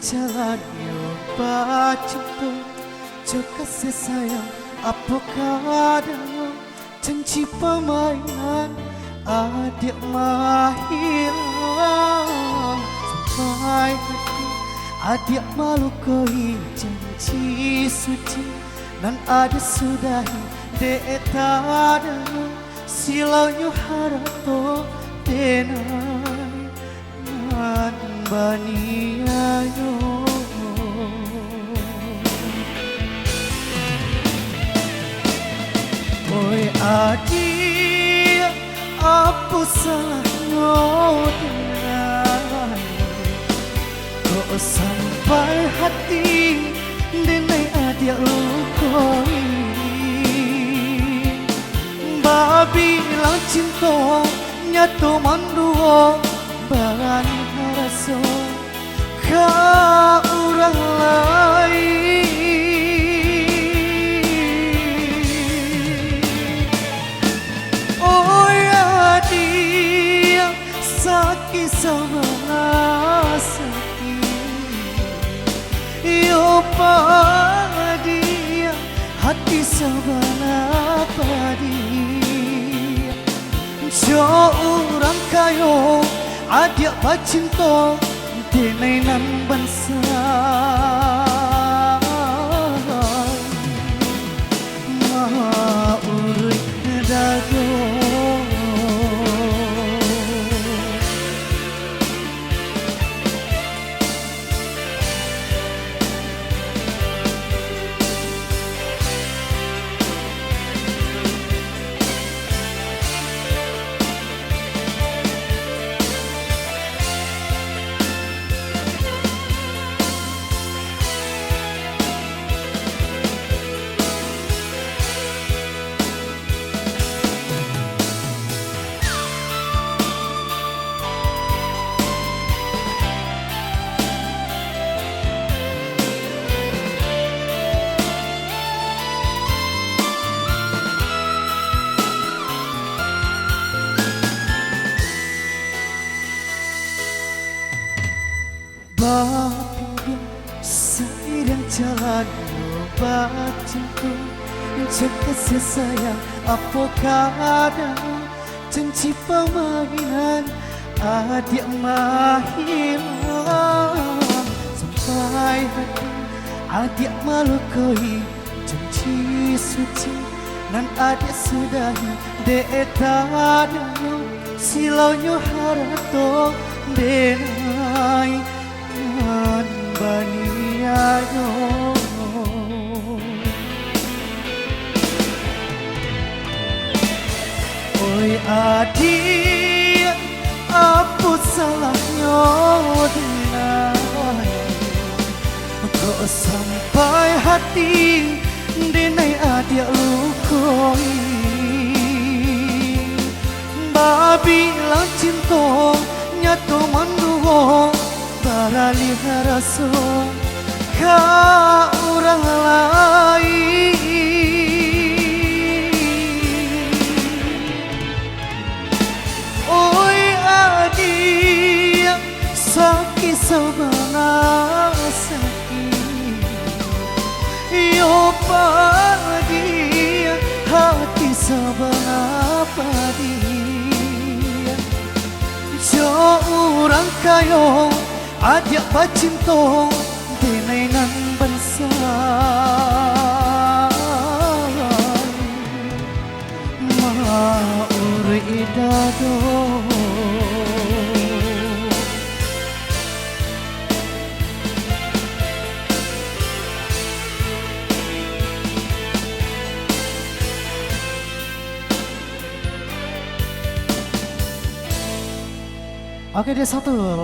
jalan nyoba jemput jo kasih sayang apa kadang janji permainan adik mahilang sampai hati adik malu koi janji suci dan ada sudahi de tada silau nyu harapo denai nan bani ayo. Oi adik apa salahnya denai kok sampai hati denai adik lukoi bilang cinta nyatu mandua bani rasa ka orang lain. Oh ya dia sakit sama sakit yo dia hati sabana padi jo orang kayo adik pacinto denai nan bansa ma urik dado. Bapak seiring jalan obat cinta jaga sayang apa kadang janji permainan adik mahilang sampai hati adik malu koi janji suci nan adik sudahi de tada silau nyu harato denai bani ayo. Oi adik apa salahnya denai kok sampai hati denai adik lukoi bilang cinta nyatu mandua barali rasa ka orang lain. Oi adik sakit sabana sakit yo padi hati sabana padi jo orang kayo adik pacinto denai nan bansa ma uri dado. Oke, dia satu lagu